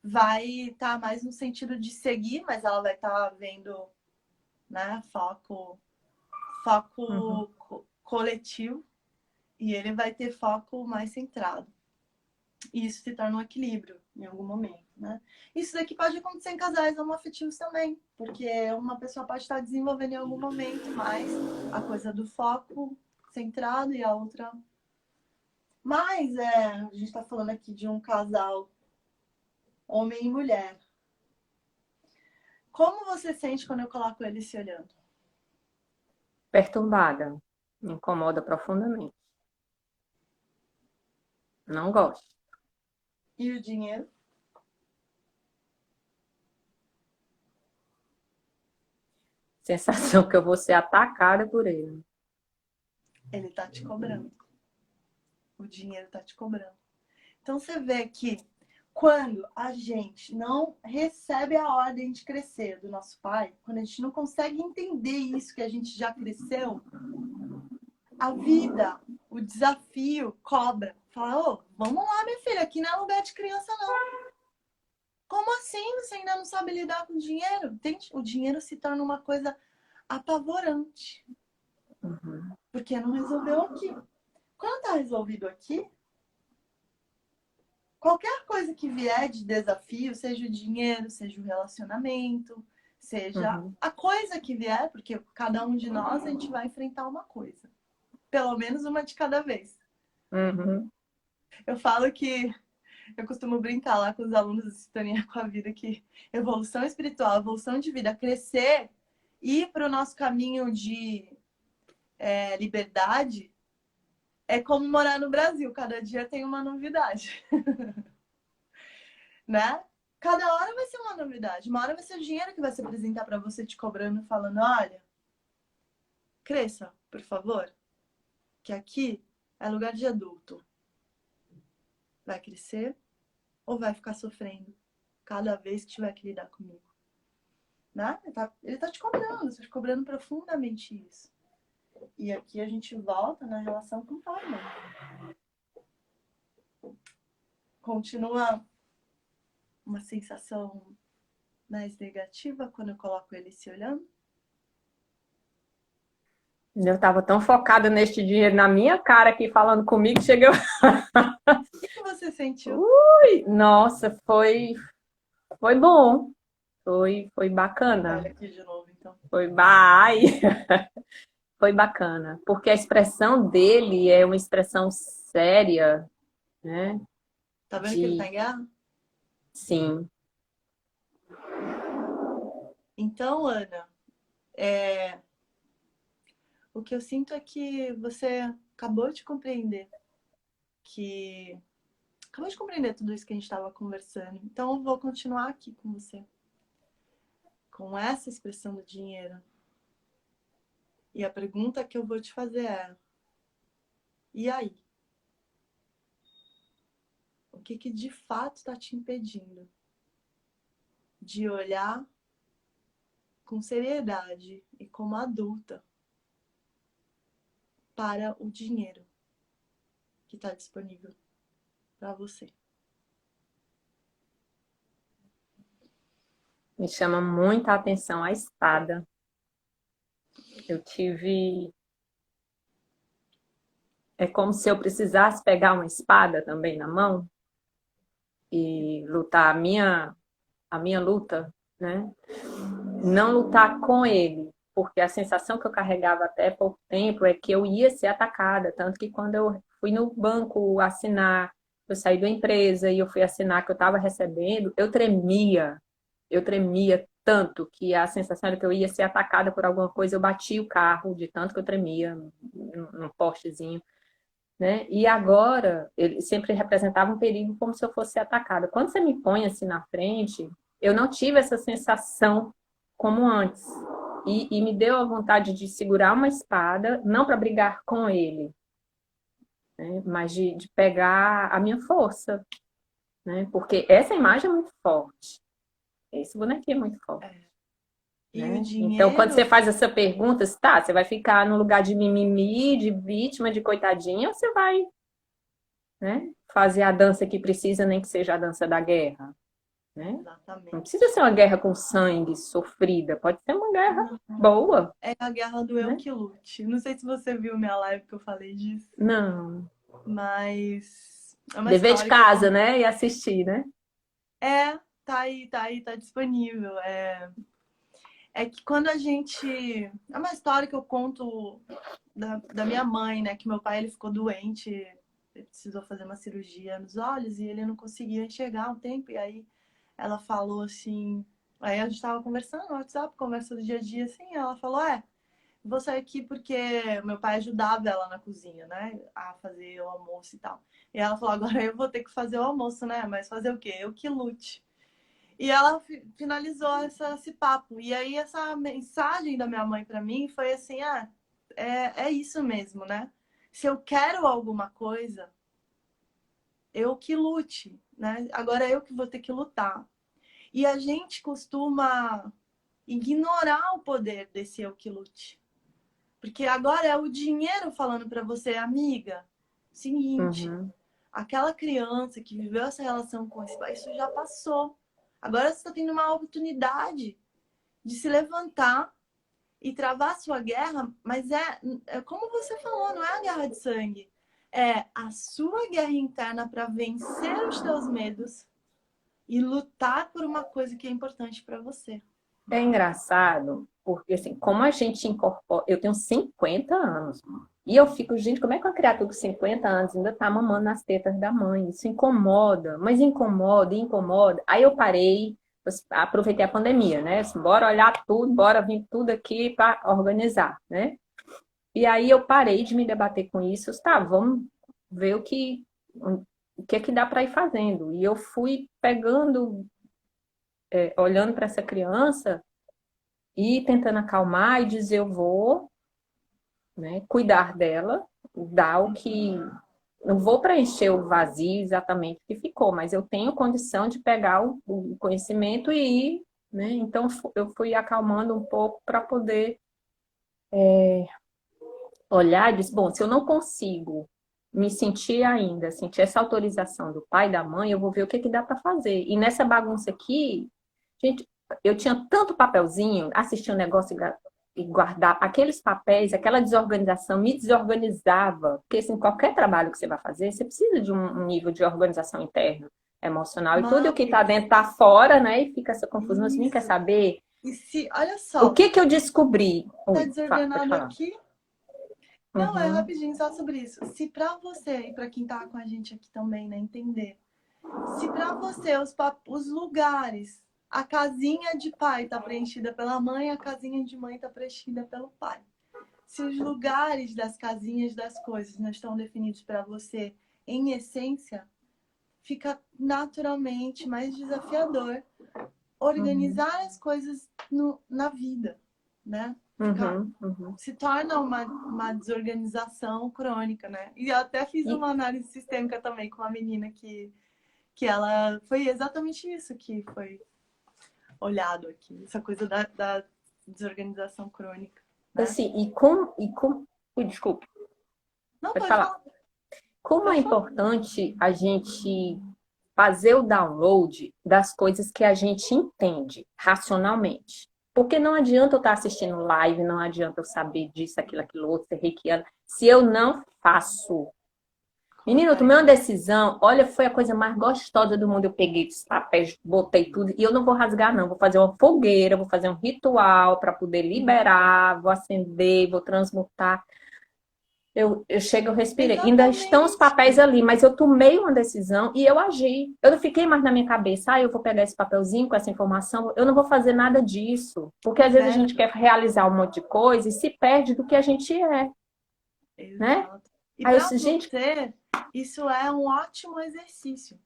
vai estar mais no sentido de seguir, mas ela vai estar vendo, né, Uhum. coletivo, e ele vai ter foco mais centrado. E isso se torna um equilíbrio em algum momento, né? Isso daqui pode acontecer em casais homoafetivos também, porque uma pessoa pode estar desenvolvendo em algum momento mais a coisa do foco centrado e a outra. Mas a gente está falando aqui de um casal, homem e mulher. Como você sente quando eu coloco ele se olhando? Perturbada. Me incomoda profundamente. Não gosto. E o dinheiro? Sensação que eu vou ser atacada por ele. Ele tá te cobrando. O dinheiro tá te cobrando. Então você vê que quando a gente não recebe a ordem de crescer do nosso pai, quando a gente não consegue entender isso que a gente já cresceu, a vida, o desafio cobra. Fala, ô, vamos lá, minha filha, aqui não é lugar de criança, não. Como assim você ainda não sabe lidar com dinheiro? Entende? O dinheiro se torna uma coisa apavorante. Uhum. Porque não resolveu aqui. Quando tá resolvido aqui, qualquer coisa que vier de desafio, seja o dinheiro, seja o relacionamento, seja Uhum. a coisa que vier, porque cada um de nós a gente vai enfrentar uma coisa. Pelo menos uma de cada vez. Uhum. Eu falo que eu costumo brincar lá com os alunos de Sintonia com a Vida que evolução espiritual, evolução de vida, crescer, ir para o nosso caminho de liberdade é como morar no Brasil. Cada dia tem uma novidade, né? Cada hora vai ser uma novidade. Uma hora vai ser o dinheiro que vai se apresentar para você te cobrando, falando, olha, cresça, por favor, que aqui é lugar de adulto. Vai crescer ou vai ficar sofrendo cada vez que tiver que lidar comigo? Né? Ele tá te cobrando profundamente isso. E aqui a gente volta na relação com o pai, né? Continua uma sensação mais negativa quando eu coloco ele se olhando? Eu estava tão focada neste dinheiro na minha cara aqui falando comigo, chegou. O que você sentiu? Ui, nossa, foi bom. Foi bacana. Olha aqui de novo, então. Foi bye. Foi bacana, porque a expressão dele é uma expressão séria, né? Tá vendo que ele tá em guerra? Sim. Então, Ana, o que eu sinto é que você acabou de compreender tudo isso que a gente estava conversando. Então, eu vou continuar aqui com você, com essa expressão do dinheiro. E a pergunta que eu vou te fazer é: e aí? O que de fato está te impedindo de olhar com seriedade e como adulta para o dinheiro que está disponível para você? Me chama muita atenção a espada. Eu tive. É como se eu precisasse pegar uma espada também na mão e lutar a minha luta, né? Não lutar com ele, porque a sensação que eu carregava até pouco tempo é que eu ia ser atacada, tanto que quando eu fui no banco assinar, eu saí da empresa e eu fui assinar que eu estava recebendo, eu tremia tanto que a sensação era que eu ia ser atacada por alguma coisa, eu bati o carro de tanto que eu tremia num postezinho, né? E agora, ele sempre representava um perigo como se eu fosse atacada. Quando você me põe assim na frente, eu não tive essa sensação como antes. E me deu a vontade de segurar uma espada, não para brigar com ele, né? Mas de pegar a minha força, né? Porque essa imagem é muito forte. Esse bonequinho é muito forte. E Né? o Então, quando você dinheiro, faz essa pergunta, tá, você vai ficar no lugar de mimimi, de vítima, de coitadinha, ou você vai, né, fazer a dança que precisa, nem que seja a dança da guerra, né? Não precisa exatamente. ser uma guerra com sangue, sofrida, pode ser uma guerra Não, boa, é a guerra do eu né? que lute. Não sei se você viu minha live que eu falei disso, Não. mas é uma Dever de história que eu casa, conto. né? E assistir, né? Tá aí, tá disponível. É que quando a gente. É uma história que eu conto da minha mãe, né? Que meu pai ele ficou doente, ele precisou fazer uma cirurgia nos olhos e ele não conseguia enxergar um tempo. E aí ela falou assim. Aí a gente tava conversando no WhatsApp, conversa do dia a dia, assim. Ela falou: vou sair aqui porque meu pai ajudava ela na cozinha, né? A fazer o almoço e tal. E ela falou: agora eu vou ter que fazer o almoço, né? Mas fazer o quê? Eu que lute. E ela finalizou esse papo. E aí essa mensagem da minha mãe para mim foi assim: é isso mesmo, né? Se eu quero alguma coisa, eu que lute, né? Agora eu que vou ter que lutar. E a gente costuma ignorar o poder desse eu que lute. Porque agora é o dinheiro falando para você, amiga, seguinte, Uhum. aquela criança que viveu essa relação com esse pai, isso já passou. Agora você está tendo uma oportunidade de se levantar e travar a sua guerra, mas é como você falou, não é a guerra de sangue. É a sua guerra interna para vencer os teus medos e lutar por uma coisa que é importante para você. É engraçado, porque assim, como a gente incorpora. Eu tenho 50 anos, E eu fico, gente, como é que uma criatura com 50 anos ainda tá mamando nas tetas da mãe? Isso incomoda, mas incomoda, incomoda. Aí eu parei, aproveitei a pandemia, né? Assim, bora olhar tudo, bora vir tudo aqui para organizar, né? E aí eu parei de me debater com isso. Tá, vamos ver o que é que dá para ir fazendo. E eu fui pegando, olhando para essa criança e tentando acalmar e dizer eu vou, né, cuidar dela, dar o que não vou preencher o vazio exatamente que ficou, mas eu tenho condição de pegar o conhecimento e ir, né? Então eu fui acalmando um pouco para poder olhar e dizer, bom, se eu não consigo me sentir ainda, sentir essa autorização do pai e da mãe, eu vou ver o que que dá para fazer. E nessa bagunça aqui, gente, eu tinha tanto papelzinho, assistir um negócio e guardar aqueles papéis, aquela desorganização me desorganizava. Porque assim, qualquer trabalho que você vai fazer, você precisa de um nível de organização interna, emocional e tudo o que está Mas, dentro está fora, né? E fica essa confusão. Você nem quer isso. saber E se, olha o só, que que eu descobri. tá Ui, pode desordenado falar. aqui? Não, é Uhum, rapidinho só sobre isso. Se pra você e pra quem tá com a gente aqui também, né, entender. Se pra você os lugares, a casinha de pai tá preenchida pela mãe, a casinha de mãe tá preenchida pelo pai. Se os lugares das casinhas das coisas não estão definidos para você em essência, fica naturalmente mais desafiador uhum, organizar as coisas na vida, né? Fica, uhum, uhum. se torna uma desorganização crônica, né? E eu até fiz E, uma análise sistêmica também com uma menina que ela foi exatamente isso que foi olhado aqui, essa coisa da desorganização crônica, né? assim, ui, desculpa, Não, pode pode falar. falar, Como é pode falar. importante a gente fazer o download das coisas que a gente entende racionalmente. Porque não adianta eu estar assistindo live, não adianta eu saber disso, aquilo outro, ser reikiana, se eu não faço. Menina, eu Colocar tomei uma em decisão, olha, foi a coisa mais gostosa do mundo. Eu peguei os papéis, botei tudo, e eu não vou rasgar, não. Vou fazer uma fogueira, vou fazer um ritual para poder liberar, vou acender, vou transmutar. Eu chego, eu respirei. Ainda estão os exatamente. papéis ali, mas eu tomei uma decisão e eu agi. Eu não fiquei mais na minha cabeça, eu vou pegar esse papelzinho com essa informação. Eu não vou fazer nada disso. Porque às vezes a gente Zero. quer realizar um monte de coisa e se perde do que a gente é, né? Exato. E Aí eu para disse, gente. você, isso é um ótimo exercício.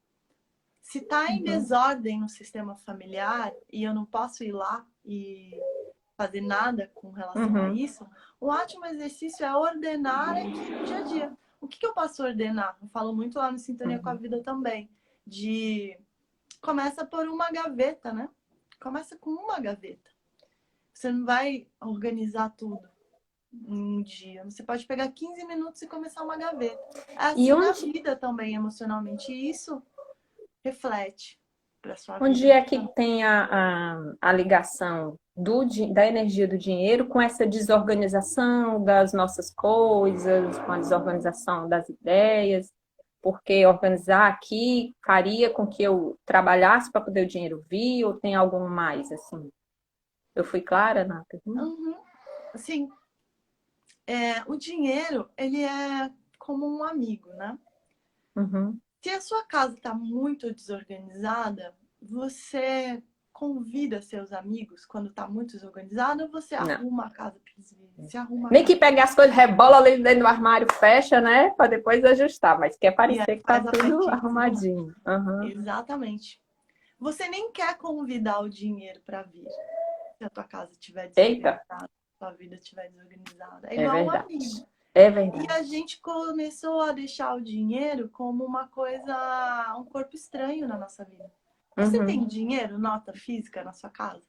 Se está em Uhum, desordem no sistema familiar e eu não posso ir lá e fazer nada com relação a uhum, isso, um ótimo exercício é ordenar aqui no dia a dia. O que eu posso ordenar? Eu falo muito lá no Sintonia com a uhum, Vida também, de começa por uma gaveta, né? Começa com uma gaveta. Você não vai organizar tudo em um dia. Você pode pegar 15 minutos e começar uma gaveta. É E assim na onde, vida também, emocionalmente. E isso reflete para sua vida onde no é que final. tem a ligação da energia do dinheiro com essa desorganização das nossas coisas, com a desorganização das ideias? Porque organizar aqui faria com que eu trabalhasse para poder o dinheiro vir, ou tem algo mais, assim? Eu fui clara na pergunta? Uhum. Assim, o dinheiro, ele é como um amigo, né? Uhum. Se a sua casa está muito desorganizada, você convida seus amigos quando está muito desorganizada, você Não. arruma a casa para eles virem. Você arruma a Nem que casa. pegue as coisas, rebola ali dentro do armário, fecha, né? Para depois ajustar, mas quer E aí parecer que tá faz a tudo petice. arrumadinho. Uhum. Exatamente. Você nem quer convidar o dinheiro para vir. Se a tua casa estiver Eita, desorganizada, se a tua vida estiver desorganizada. É é igual um verdade. amigo. É E a verdade. gente começou a deixar o dinheiro como uma coisa, um corpo estranho na nossa vida. Você Uhum. tem dinheiro, nota física na sua casa?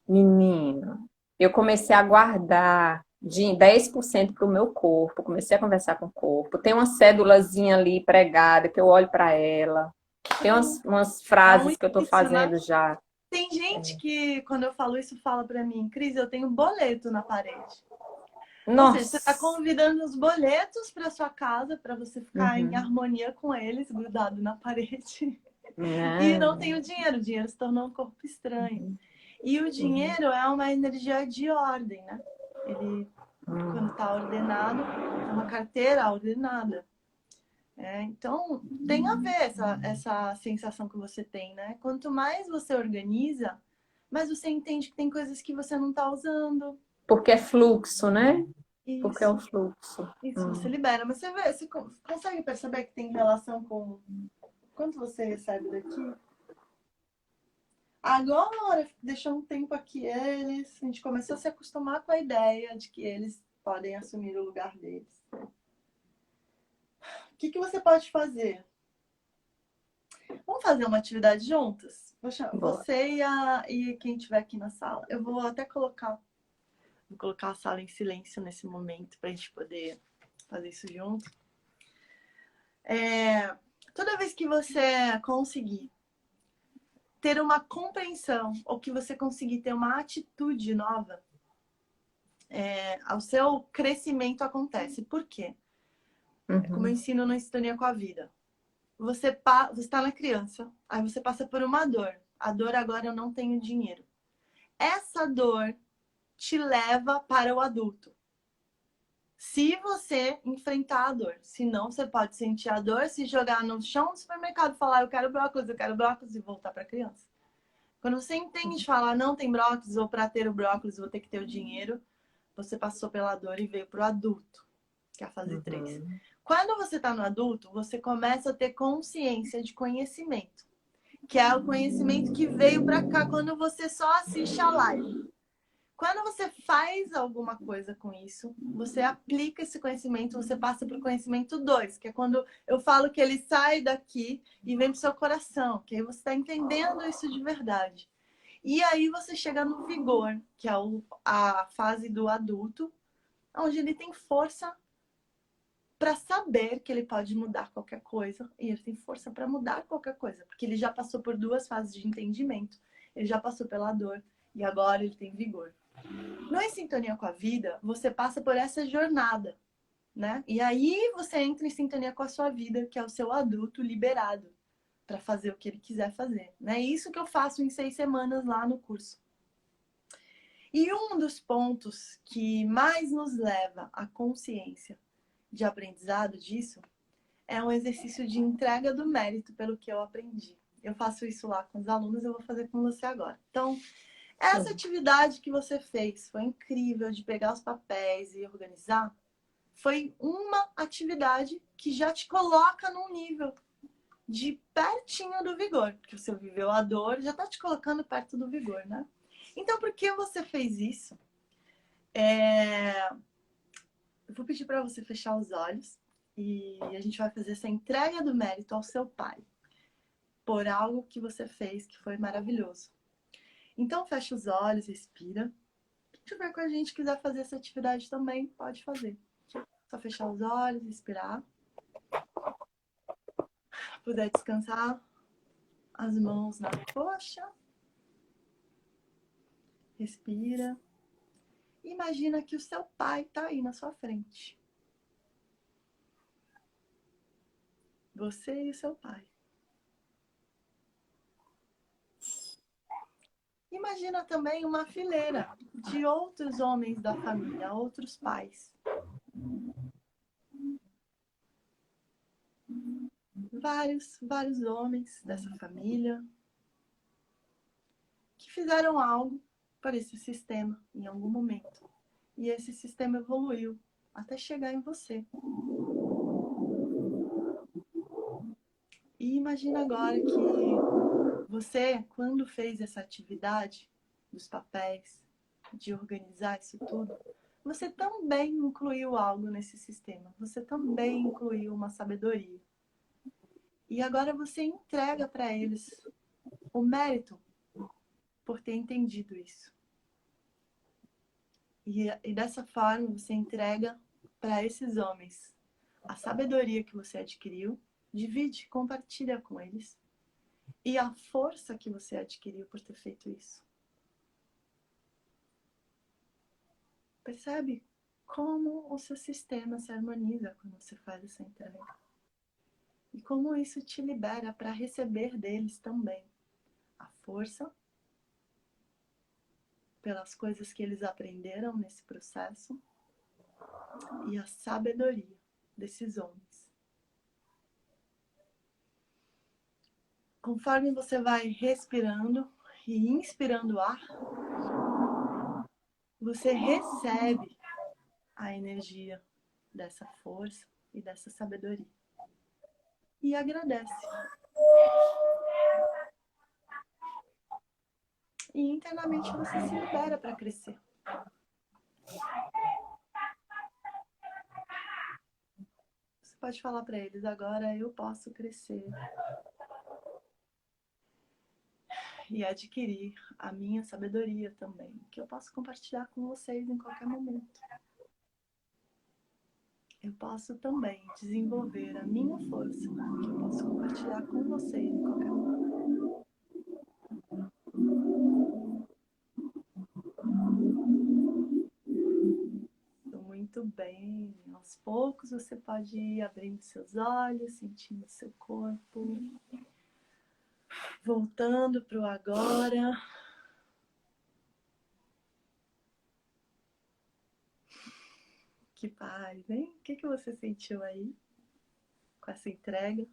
Menino, eu comecei a guardar de 10% para o meu corpo, comecei a conversar com o corpo. Tem uma cédulazinha ali pregada que eu olho para ela. Tem Pronto. umas É um frases que eu estou início, né? fazendo já. Tem gente que, quando eu falo isso, fala pra mim, Cris, eu tenho boleto na parede. Ou seja, você está Nossa! convidando os boletos para sua casa para você ficar em Uhum. harmonia com eles, grudado na parede. E não Não. tem o dinheiro se tornou um corpo estranho. Uhum. E o Uhum. dinheiro é uma energia de ordem, né? Ele quando está ordenado, é uma carteira ordenada. Então, tem a ver essa sensação que você tem, né? Quanto mais você organiza, mais você entende que tem coisas que você não está usando. Porque é fluxo, né? Porque é o Isso, fluxo. isso, você libera. Mas você vê, você consegue perceber que tem relação com quanto você recebe daqui? Agora, deixou um tempo aqui eles, a gente começou a se acostumar com a ideia de que eles podem assumir o lugar deles. O que você pode fazer? Vamos fazer uma atividade juntas? Bora. Você e quem estiver aqui na sala. Eu vou até colocar a sala em silêncio nesse momento para a gente poder fazer isso junto. Toda vez que você conseguir ter uma compreensão ou que você conseguir ter uma atitude nova, o seu crescimento acontece. Por quê? Como eu ensino no Sintonia com a Vida. Você está na criança, aí você passa por uma dor. A dor agora eu não tenho dinheiro. Essa dor te leva para o adulto. Se você enfrentar a dor. Senão, você pode sentir a dor, se jogar no chão do supermercado, falar eu quero brócolis e voltar para a criança. Quando você entende falar não tem brócolis ou para ter o brócolis vou ter que ter o dinheiro, você passou pela dor e veio para o adulto, que é a fase 3. Quando você está no adulto, você começa a ter consciência de conhecimento, que é o conhecimento que veio para cá quando você só assiste a live. Quando você faz alguma coisa com isso, você aplica esse conhecimento, você passa para o conhecimento 2, que é quando eu falo que ele sai daqui e vem para o seu coração, que aí você está entendendo isso de verdade. E aí você chega no vigor, que é a fase do adulto, onde ele tem força para saber que ele pode mudar qualquer coisa, e ele tem força para mudar qualquer coisa, porque ele já passou por 2 fases de entendimento, ele já passou pela dor, e agora ele tem vigor. No Em Sintonia com a Vida, você passa por essa jornada, né? E aí você entra em sintonia com a sua vida, que é o seu adulto liberado para fazer o que ele quiser fazer, né? É isso que eu faço em 6 semanas lá no curso. E um dos pontos que mais nos leva à consciência de aprendizado disso é um exercício de entrega do mérito pelo que eu aprendi. Eu faço isso lá com os alunos, eu vou fazer com você agora. Então, essa atividade que você fez foi incrível, de pegar os papéis e organizar. Foi uma atividade que já te coloca num nível de pertinho do vigor. Porque você viveu a dor, já está te colocando perto do vigor, né? Então, por que você fez isso? Eu vou pedir para você fechar os olhos e a gente vai fazer essa entrega do mérito ao seu pai por algo que você fez que foi maravilhoso. Então, fecha os olhos, respira. Quem estiver com a gente quiser fazer essa atividade também, pode fazer. Só fechar os olhos, respirar. Puder descansar as mãos na coxa. Respira. Imagina que o seu pai está aí na sua frente. Você e o seu pai. Imagina também uma fileira de outros homens da família, outros pais. Vários homens dessa família que fizeram algo para esse sistema em algum momento. E esse sistema evoluiu até chegar em você. E imagina agora que você, quando fez essa atividade dos papéis, de organizar isso tudo, você também incluiu algo nesse sistema. Você também incluiu uma sabedoria. E agora você entrega para eles o mérito por ter entendido isso. E dessa forma você entrega para esses homens a sabedoria que você adquiriu, divide, compartilha com eles. E a força que você adquiriu por ter feito isso. Percebe como o seu sistema se harmoniza quando você faz essa entrega. E como isso te libera para receber deles também a força pelas coisas que eles aprenderam nesse processo e a sabedoria desses homens. Conforme você vai respirando e inspirando ar, você recebe a energia dessa força e dessa sabedoria. E agradece. E internamente você se libera para crescer. Você pode falar para eles: agora eu posso crescer e adquirir a minha sabedoria também, que eu posso compartilhar com vocês em qualquer momento. Eu posso também desenvolver a minha força, que eu posso compartilhar com vocês em qualquer momento. Muito bem. Aos poucos você pode ir abrindo seus olhos, sentindo seu corpo, voltando para o agora. Que paz, hein? O que você sentiu aí com essa entrega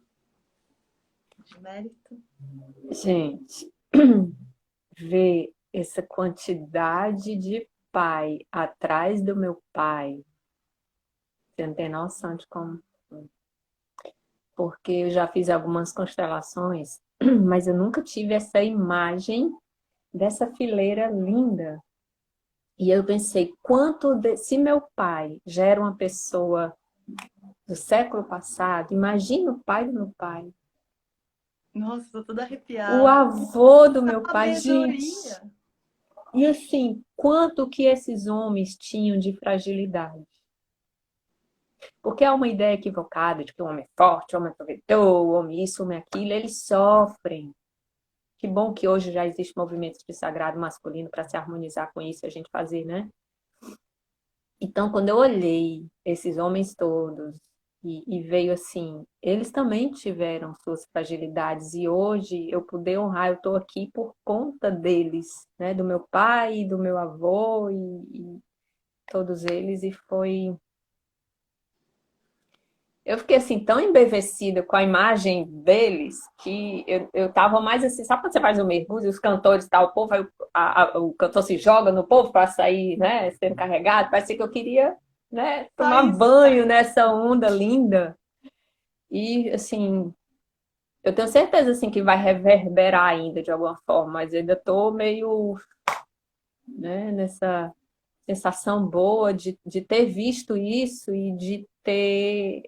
de mérito? Gente, ver essa quantidade de pai atrás do meu pai, você não tem noção de como. Porque eu já fiz algumas constelações, mas eu nunca tive essa imagem dessa fileira linda. E eu pensei, se meu pai já era uma pessoa do século passado, imagina o pai do meu pai. Nossa, tô toda arrepiada. O avô do meu pai, Sabedoria. gente. E assim, quanto que esses homens tinham de fragilidade? Porque há uma ideia equivocada de que o homem é forte, o homem é provedor, o homem isso, o homem aquilo, eles sofrem. Que bom que hoje já existe movimentos de sagrado masculino para se harmonizar com isso e a gente fazer, né? Então, quando eu olhei esses homens todos e veio assim, eles também tiveram suas fragilidades e hoje eu puder honrar, eu estou aqui por conta deles, né? Do meu pai, do meu avô e todos eles e foi... Eu fiquei assim tão embevecida com a imagem deles que eu tava mais assim, sabe quando você faz um mergulho, os cantores e tal, o povo, o cantor se joga no povo para sair, né, sendo carregado, parecia que eu queria, né, tomar banho nessa onda linda. E assim, eu tenho certeza assim que vai reverberar ainda de alguma forma, mas eu ainda tô meio, né, nessa sensação boa de ter visto isso e de ter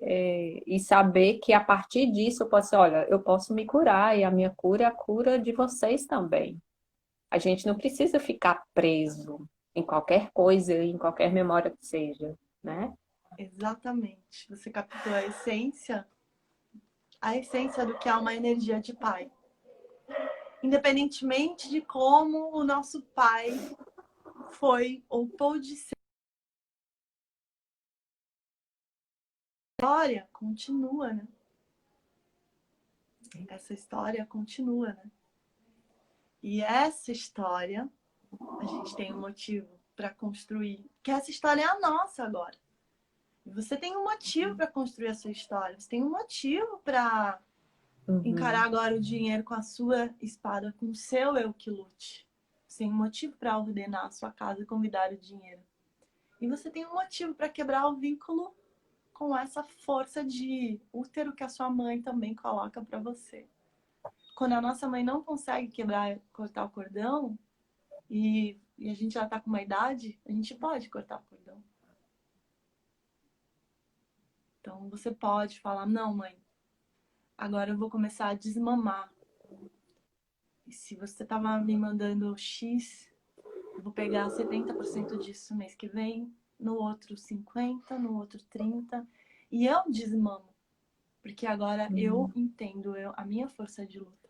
e saber que a partir disso eu posso, olha, eu posso me curar e a minha cura é a cura de vocês também. A gente não precisa ficar preso em qualquer coisa, em qualquer memória que seja, né? Exatamente. Você captou a essência do que é uma energia de pai. Independentemente de como o nosso pai foi ou pôde ser. A história continua, né? Essa história continua, né? E essa história, a gente tem um motivo para construir. Que essa história é a nossa agora. E você tem um motivo para construir a sua história. Você tem um motivo para encarar agora o dinheiro com a sua espada, com o seu eu que lute. Você tem um motivo para ordenar a sua casa e convidar o dinheiro. E você tem um motivo para quebrar o vínculo com essa força de útero que a sua mãe também coloca para você. Quando a nossa mãe não consegue cortar o cordão, e a gente já está com uma idade, a gente pode cortar o cordão. Então você pode falar, não, mãe, agora eu vou começar a desmamar. E se você estava me mandando X, eu vou pegar 70% disso mês que vem, no outro 50%, no outro 30%, e eu desmamo. Porque agora eu entendo a minha força de luta.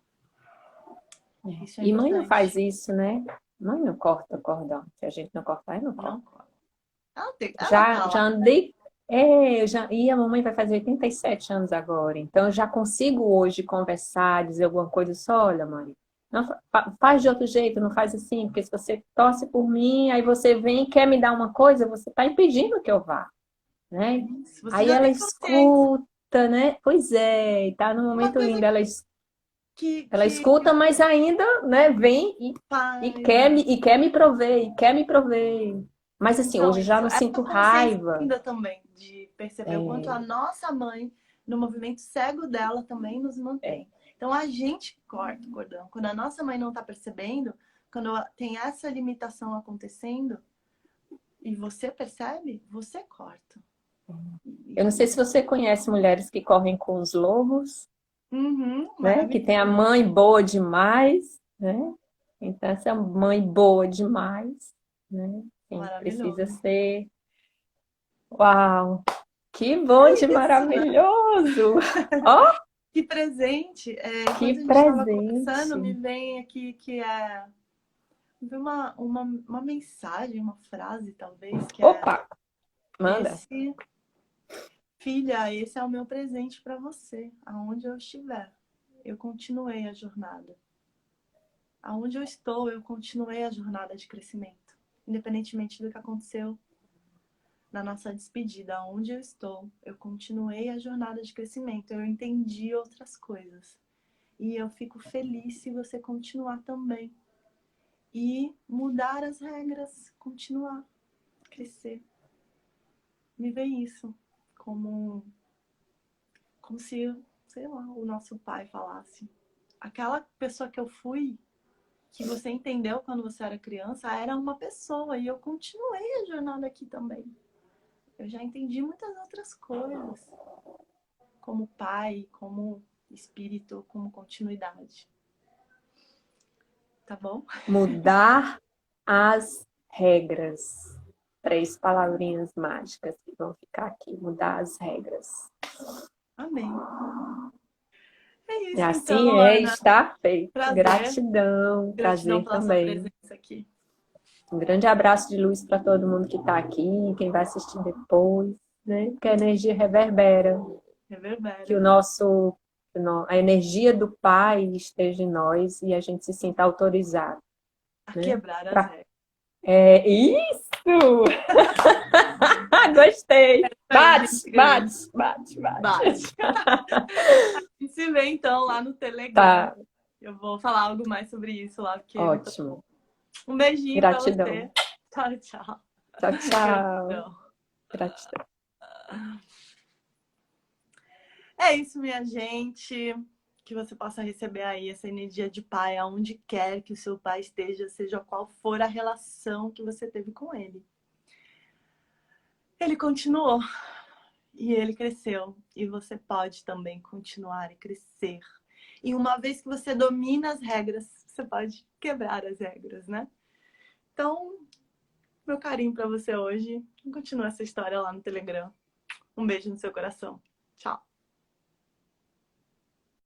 Isso é e importante. mãe não faz isso, né? Mãe não corta o cordão. Se a gente não cortar, aí não corta. Não corta. Ela Já andei... e a mamãe vai fazer 87 anos agora. Então, eu já consigo hoje conversar, dizer alguma coisa só, olha, mãe, não, faz de outro jeito, não faz assim, porque se você torce por mim, aí você vem e quer me dar uma coisa, você está impedindo que eu vá. né? Isso. Você Aí já ela tem consciência. escuta, né? Pois é, e tá num Uma momento coisa lindo, ela que escuta, mas ainda, né, vem faz. e quer me prover, e quer me prover. Mas assim, Então, hoje já isso não é sinto uma consciência raiva. linda também, de perceber o quanto a nossa mãe, no movimento cego dela, também nos É, mantém. Então, a gente corta o cordão. Quando a nossa mãe não está percebendo, quando tem essa limitação acontecendo, e você percebe, você corta. eu não sei se você conhece mulheres que correm com os lobos, Uhum, né? Que tem a maravilhoso. mãe boa demais, né? Então, essa mãe boa demais, né? Sim, precisa Maravilhoso. ser. Uau! Que bom de É isso, né? maravilhoso! Ó, Que presente. É, que enquanto a gente estava conversando, presente! me vem aqui que é uma mensagem, uma frase, talvez, que é Opa, manda. esse, filha, esse é o meu presente para você, aonde eu estiver. Eu continuei a jornada. Aonde eu estou, eu continuei a jornada de crescimento. Independentemente do que aconteceu na nossa despedida, aonde eu estou, eu continuei a jornada de crescimento. Eu entendi outras coisas. E eu fico feliz se você continuar também. E mudar as regras, continuar, crescer. Me vem isso como se, sei lá, o nosso pai falasse. Aquela pessoa que eu fui, que você entendeu quando você era criança, era uma pessoa e eu continuei a jornada aqui também. Eu já entendi muitas outras coisas, como pai, como espírito, como continuidade. Tá bom? Mudar as regras. 3 palavrinhas mágicas que vão ficar aqui. Mudar as regras. Amém. É E isso assim então, é, Ana. está feito. Prazer. Gratidão, Gratidão prazer pela sua também. presença aqui. Um grande abraço de luz para todo mundo que está aqui, quem vai assistir depois, né? Que a energia reverbera, que Reverbera. o nosso, a energia do Pai esteja em nós e a gente se sinta autorizado, A né? quebrar as Pra... regras. É isso! Gostei! Aí, Bate, gente grande. bate, bate, bate. Bate. A gente se vê então lá no Telegram. Tá, Eu vou falar algo mais sobre isso lá, porque é muito bom. ótimo. Um beijinho pra Gratidão. você. Tchau, tchau. Tchau, tchau. Gratidão. Gratidão. É isso, minha gente. Que você possa receber aí essa energia de pai, aonde quer que o seu pai esteja, seja qual for a relação que você teve com ele. Ele continuou e ele cresceu. E você pode também continuar e crescer. E uma vez que você domina as regras, você pode quebrar as regras, né? Então, meu carinho pra você hoje. Continua essa história lá no Telegram. Um beijo no seu coração. Tchau.